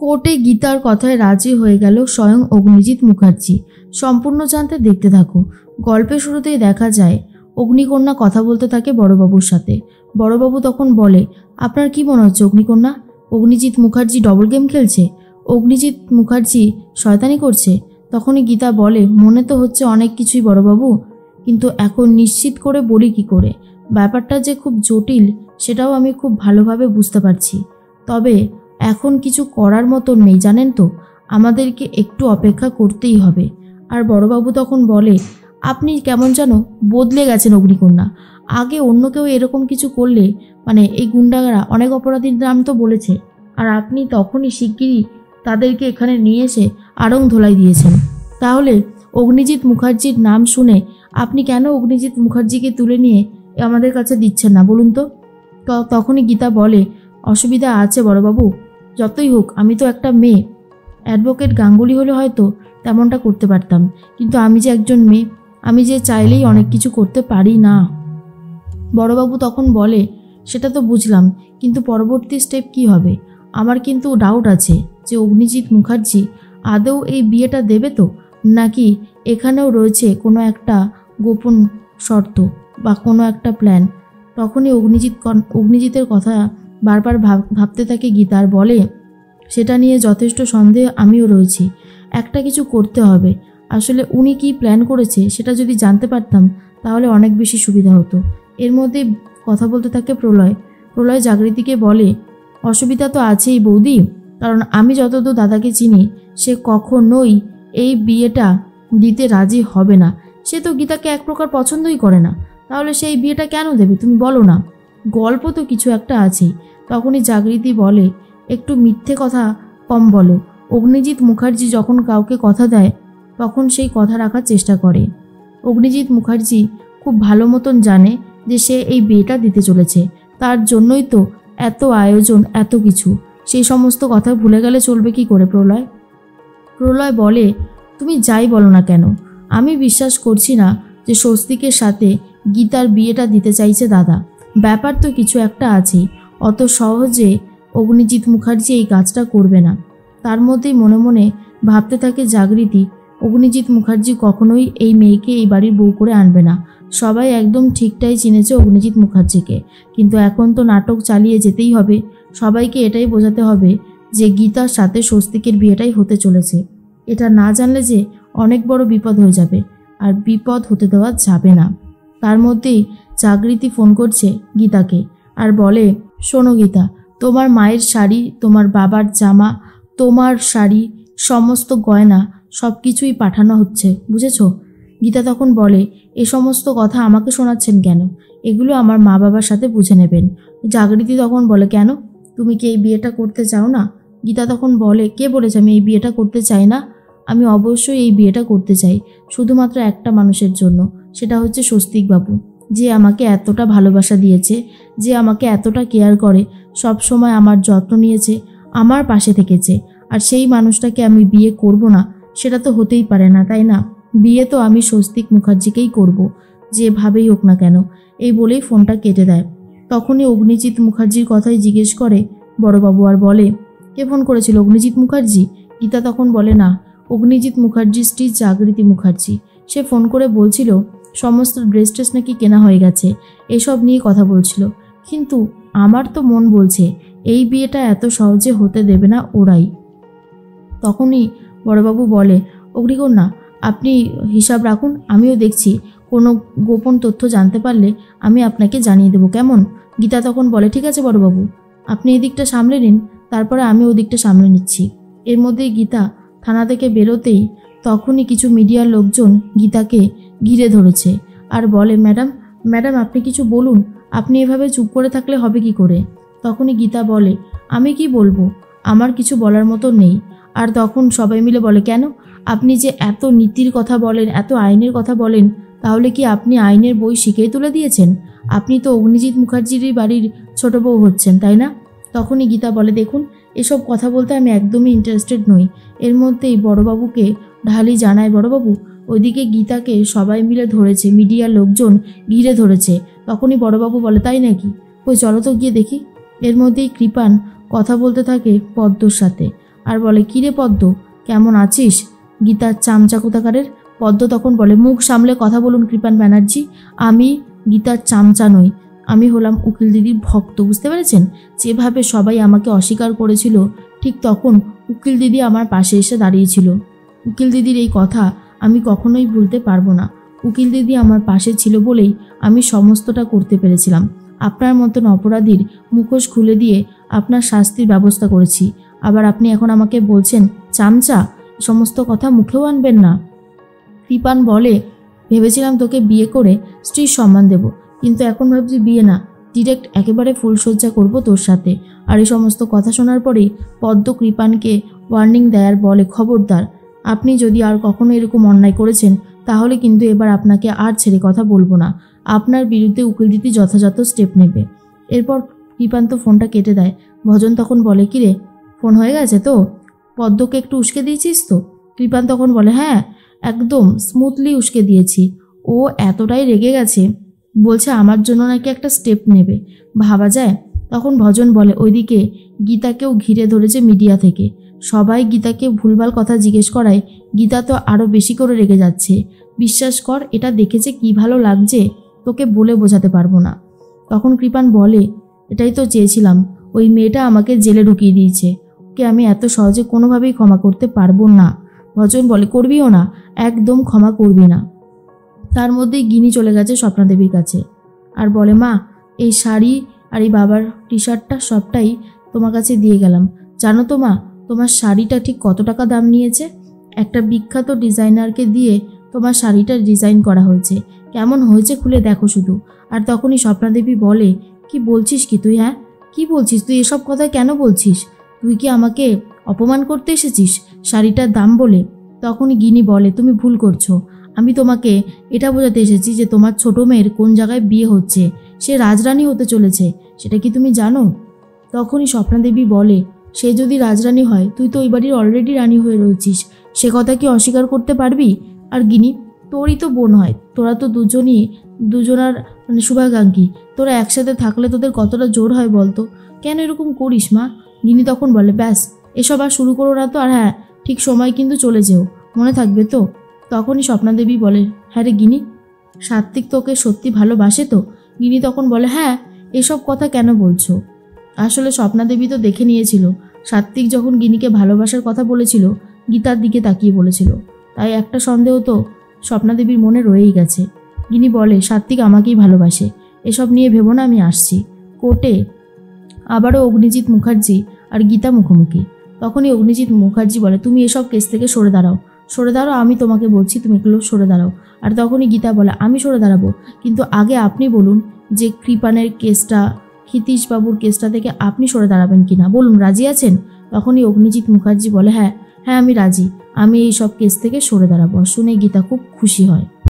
কোর্টে গীতার কথায় রাজি হয়ে গেল স্বয়ং অগ্নিজিৎ মুখার্জি। সম্পূর্ণ জানতে দেখতে থাকো। গল্পের শুরুতেই দেখা যায় অগ্নিকন্যা কথা বলতে থাকে বড়বাবুর সাথে। বড়বাবু তখন বলে, আপনার কি মনে হচ্ছে অগ্নিকন্যা, অগ্নিজিৎ মুখার্জি ডবল গেম খেলছে? অগ্নিজিৎ মুখার্জি শয়তানি করছে? তখনই গীতা বলে, মনে তো হচ্ছে অনেক কিছুই বড়বাবু, কিন্তু এখন নিশ্চিত করে বলি কি করে। ব্যাপারটা যে খুব জটিল সেটাও আমি খুব ভালোভাবে বুঝতে পারছি। তবে এখন কিছু করার মতন নেই, জানেন তো, আমাদেরকে একটু অপেক্ষা করতেই হবে। আর বড়বাবু তখন বলে, আপনি কেমন যেন বদলে গেছেন অগ্নিকন্যা। আগে অন্য কেউ এরকম কিছু করলে এই গুন্ডারা অনেক অপরাধীর নাম তো বলেছে, আর আপনি তখনই শিগগিরই তাদেরকে এখানে নিয়ে এসে আড়ং ধোলাই দিয়েছেন। তাহলে অগ্নিজিৎ মুখার্জির নাম শুনে আপনি কেন অগ্নিজিৎ মুখার্জিকে তুলে নিয়ে আমাদের কাছে দিচ্ছেন না বলুন তো? তখনই গীতা বলে, অসুবিধা আছে বড়বাবু, যতই হোক আমি তো একটা মেয়ে। অ্যাডভোকেট গাঙ্গুলি হলে হয়তো তেমনটা করতে পারতাম, কিন্তু আমি যে একজন মেয়ে, আমি যে চাইলেই অনেক কিছু করতে পারি না। বড়বাবু তখন বলে, সেটা তো বুঝলাম, কিন্তু পরবর্তী স্টেপ কি হবে? আমার কিন্তু ডাউট আছে যে অগ্নিজিৎ মুখার্জি আদৌ এই বিয়েটা দেবে তো, নাকি এখানেও রয়েছে কোনো একটা গোপন শর্ত বা কোনো একটা প্ল্যান। তখনই অগ্নিজিতের কথা বারবার ভাবতে থাকে গীতা, আর বলে, সেটা নিয়ে যথেষ্ট সন্দেহ আমিও রয়েছি। একটা কিছু করতে হবে। আসলে উনি কি প্ল্যান করেছে সেটা যদি জানতে পারতাম তাহলে অনেক বেশি সুবিধা হতো। এর মধ্যে কথা বলতে থাকে প্রলয় জাগৃতিকে বলে, অসুবিধা তো আছেই বৌদি, কারণ আমি যতদূর দাদাকে চিনি সে কখনোই এই বিয়েটা দিতে রাজি হবে না। সে তো গীতাকে এক প্রকার পছন্দই করে না, তাহলে সেই বিয়েটা কেন দেবে তুমি বলো না? গল্প তো কিছু একটা আছেই। তখনই জাগৃতি বলে, একটু মিথ্যে কথা কম বলো। অগ্নিজিৎ মুখার্জি যখন কাউকে কথা দেয় তখন সেই কথা রাখার চেষ্টা করে। অগ্নিজিৎ মুখার্জি খুব ভালো মতন জানে যে সে এই বিয়েটা দিতে চলেছে, তার জন্যই তো এত আয়োজন, এত কিছু। সেই সমস্ত কথা ভুলে গেলে চলবে কি করে প্রলয় বলে, তুমি যাই বলো না কেন, আমি বিশ্বাস করছি না যে স্বস্তিকের সাথে গীতার বিয়েটা দিতে চাইছে দাদা। ব্যাপার তো কিছু একটা আছেই, অত সহজে অগ্নিজিৎ মুখার্জি এই কাজটা করবে না। তার মধ্যেই মনে মনে ভাবতে থাকে জাগৃতি, অগ্নিজিৎ মুখার্জি কখনোই এই মেয়েকে এই বাড়ির বউ করে আনবে না। সবাই একদম ঠিকটাই চিনেছে অগ্নিজিৎ মুখার্জিকে, কিন্তু এখন তো নাটক চালিয়ে যেতেই হবে। সবাইকে এটাই বোঝাতে হবে যে গীতার সাথে স্বস্তিকের বিয়েটাই হতে চলেছে। এটা না জানলে যে অনেক বড় বিপদ হয়ে যাবে, আর বিপদ হতে দেওয়া যাবে না। তার মধ্যেই জাগৃতি ফোন করছে গীতাকে আর বলে, শোনো গীতা, তোমার মায়ের শাড়ি, তোমার বাবার জামা, তোমার শাড়ি, সমস্ত গয়না সব কিছুই পাঠানো হচ্ছে, বুঝেছো? গীতা তখন বলে, এ সমস্ত কথা আমাকে শোনাচ্ছেন কেন? এগুলো আমার মা বাবার সাথে বুঝে নেবেন। জাগৃতি তখন বলে, কেন, তুমি কি এই বিয়েটা করতে চাও না? গীতা তখন বলে, কে বলেছে আমি এই বিয়েটা করতে চাই না? আমি অবশ্যই এই বিয়েটা করতে চাই, শুধুমাত্র একটা মানুষের জন্য, সেটা হচ্ছে স্বস্তিকবাবু, যে আমাকে এতটা ভালোবাসা দিয়েছে, যে আমাকে এতটা কেয়ার করে, সব সময় আমার যত্ন নিয়েছে, আমার পাশে থেকেছে। আর সেই মানুষটাকে আমি বিয়ে করব না সেটা তো হতেই পারে না, তাই না? বিয়ে তো আমি স্বস্তিক মুখার্জিকেই করব, যেভাবেই হোক না কেন। এই বলেই ফোনটা কেটে দেয়। তখনই অগ্নিজিৎ মুখার্জির কথাই জিজ্ঞেস করে বড়বাবু, আর বলে, কে ফোন করেছিল, অগ্নিজিৎ মুখার্জি? গীতা তখন বলে, না, অগ্নিজিৎ মুখার্জির স্ত্রী জাগৃতি মুখার্জি। সে ফোন করে বলছিল সমস্ত ড্রেস নাকি কেনা হয়ে গেছে, এসব নিয়ে কথা বলছিল। কিন্তু আমার তো মন বলছে এই বিয়েটা এত সহজে হতে দেবে না ওরাই। তখনই বড়বাবু বলে, অগ্নিকন্যা, আপনি হিসাব রাখুন, আমিও দেখছি, কোনো গোপন তথ্য জানতে পারলে আমি আপনাকে জানিয়ে দেবো, কেমন? গীতা তখন বলে, ঠিক আছে বড়বাবু, আপনি এদিকটা সামলে নিন, তারপরে আমি ওদিকটা সামলে নিচ্ছি। এর মধ্যেই গীতা থানা থেকে বেরোতেই তখনই কিছু মিডিয়ার লোকজন গীতাকে ঘিরে ধরেছে আর বলে, ম্যাডাম আপনি কিছু বলুন, আপনি এভাবে চুপ করে থাকলে হবে কি করে? তখনই গীতা বলে, আমি কি বলবো, আমার কিছু বলার মতো নেই। আর তখন সবাই মিলে বলে, কেন, আপনি যে এত নীতির কথা বলেন, এত আইনের কথা বলেন, তাহলে কি আপনি আইনের বই শিখেই তুলে দিয়েছেন? আপনি তো অগ্নিজিৎ মুখার্জিরই বাড়ির ছোট বউ হচ্ছেন, তাই না? তখনই গীতা বলে, দেখুন, এসব কথা বলতে আমি একদমই ইন্টারেস্টেড নই। এর মধ্যেই বড়বাবুকে ঢালি জানায়, বড়বাবু, ওইদিকে গীতাকে সবাই মিলে ধরেছে, মিডিয়ার লোকজন ঘিরে ধরেছে। তখনই বড়বাবু বলে, তাই নাকি, ওই চলো তো গিয়ে দেখি। এর মধ্যেই কৃপান কথা বলতে থাকে পদ্মর সাথে, আর বলে, কিরে পদ্ম, কেমন আছিস? গীতার চামচা কোথাকারের। পদ্ম তখন বলে, মুখ সামলে কথা বলুন কৃপান ব্যানার্জি, আমি গীতার চামচা নই, আমি হলাম উকিল দিদির ভক্ত, বুঝতে পেরেছেন? যেভাবে সবাই আমাকে অস্বীকার করেছিল, ঠিক তখন উকিল দিদি আমার পাশে এসে দাঁড়িয়েছিল। উকিল দিদির এই কথা আমি কখনোই ভুলতে পারবো না। উকিল দিদি আমার পাশে ছিল বলেই আমি সমস্তটা করতে পেরেছিলাম। আপনার মতন অপরাধীর মুখোশ খুলে দিয়ে আপনার শাস্তির ব্যবস্থা করেছি, আবার আপনি এখন আমাকে বলছেন চামচা? সমস্ত কথা মুখেও আনবেন না। কৃপান বলে, ভেবেছিলাম তোকে বিয়ে করে স্ত্রীর সম্মান দেব, কিন্তু এখন ভাবছি বিয়ে না, ডিরেক্ট একেবারে ফুলসজ্জা করব তোর সাথে। আর এই সমস্ত কথা শোনার পরেই পদ্ম কৃপানকে ওয়ার্নিং দেয় আর বলে, খবরদার, আপনি যদি আর কখনো এরকম অন্যায় করেছেন তাহলে কিন্তু এবার আপনাকে আর ছেড়ে কথা বলবো না, আপনার বিরুদ্ধে উকিল দিদি যথাযথ স্টেপ নেবে। এরপর কৃপান তো ফোনটা কেটে দেয়। ভজন তখন বলে, কিরে, ফোন হয়ে গেছে তো? পদ্মকে একটু উস্কে দিয়েছিস তো? কৃপান তখন বলে, হ্যাঁ, একদম স্মুথলি উস্কে দিয়েছি। ও এতটাই রেগে গেছে, বলছে আমার জন্য নাকি একটা স্টেপ নেবে, ভাবা যায়? তখন ভজন বলে, ওইদিকে গীতাকেও ঘিরে ধরেছে মিডিয়া থেকে, সবাই গীতাকে ভুলভাল কথা জিজ্ঞেস করায় গীতা তো আরও বেশি করে রেগে যাচ্ছে। বিশ্বাস কর, এটা দেখেছে কি ভালো লাগছে তোকে বলে বোঝাতে পারবো না। তখন কৃপান বলে, এটাই তো চেয়েছিলাম, ওই মেয়েটা আমাকে জেলে ঢুকিয়ে দিয়েছে, ওকে আমি এত সহজে কোনোভাবেই ক্ষমা করতে পারবো না। ভজন বলে, করবিও না, একদম ক্ষমা করবি না। তার মধ্যেই গিনি চলে গেছে স্বপ্নাদেবীর কাছে আর বলে, মা, এই শাড়ি আর এই বাবার টি শার্টটা সবটাই তোমার কাছে দিয়ে গেলাম। জানো তো মা, তোমার শাড়িটা ঠিক কত টাকা দাম নিয়েছে? একটা বিখ্যাত ডিজাইনারকে দিয়ে তোমার শাড়িটা ডিজাইন করা হয়েছে, কেমন হয়েছে খুলে দেখো শুধু। আর তখনই স্বপ্নাদেবী বলে, কি বলছিস কি তুই? হ্যাঁ, কি বলছিস তুই? এসব কথা কেন বলছিস? তুই কি আমাকে অপমান করতে এসেছিস শাড়িটার দাম বলে? তখনই গিনি বলে, তুমি ভুল করছো, আমি তোমাকে এটা বোঝাতে এসেছি যে তোমার ছোট মেয়ের কোন জায়গায় বিয়ে হচ্ছে, সে রাজরানী হতে চলেছে, সেটা কি তুমি জানো? তখনই স্বপ্নাদেবী বলে, সে যদি রাজরানী হয়, তুই তো ওই বাড়ির অলরেডি রানী হয়ে রয়েছিস, সে কথা কি অস্বীকার করতে পারবি? আর গিনি, তোরই তো বোন হয়, তোরা তো দুজনার মানে শুভাকাঙ্ক্ষী, তোরা একসাথে থাকলে তোদের কতটা জোর হয় বলতো, কেন এরকম করিস মা? গিনি তখন বলে, ব্যাস, এসব আর শুরু করো না তো, আর হ্যাঁ, ঠিক সময় কিন্তু চলে যেও, মনে থাকবে তো? তখনই স্বপ্নাদেবী বলে, হ্যাঁ রে গিনি, সাত্বিক তোকে সত্যি ভালোবাসে তো? গিনি তখন বলে, হ্যাঁ, এসব কথা কেন বলছো? আসলে স্বপ্নাদেবী তো দেখে নিয়েছিল, সাত্বিক যখন গিনিকে ভালোবাসার কথা বলেছিল গীতার দিকে তাকিয়ে বলেছিল, তাই একটা সন্দেহ তো স্বপ্নাদেবীর মনে রয়েই গেছে। গিনি বলে, সাত্বিক আমাকেই ভালোবাসে, এসব নিয়ে ভেবো না, আমি আসছি। কোর্টে আবারও অগ্নিজিৎ মুখার্জি আর গীতা মুখোমুখি। তখনই অগ্নিজিৎ মুখার্জি বলে, তুমি এসব কেস থেকে সরে দাঁড়াও, সরে দাঁড়াও, আমি তোমাকে বলছি, তুমি এগুলো সরে দাঁড়াও। আর তখনই গীতা বলে, আমি সরে দাঁড়াবো, কিন্তু আগে আপনি বলুন যে কৃপানের কেসটা, ক্ষিতীশবাবুর কেসটা থেকে আপনি সরে দাঁড়াবেন কিনা, বলুন, রাজি আছেন? তখনই অগ্নিজিৎ মুখার্জি বলে, হ্যাঁ হ্যাঁ, আমি রাজি, আমি এই সব কেস থেকে সরে দাঁড়াবো। শুনে গীতা খুব খুশি হয়।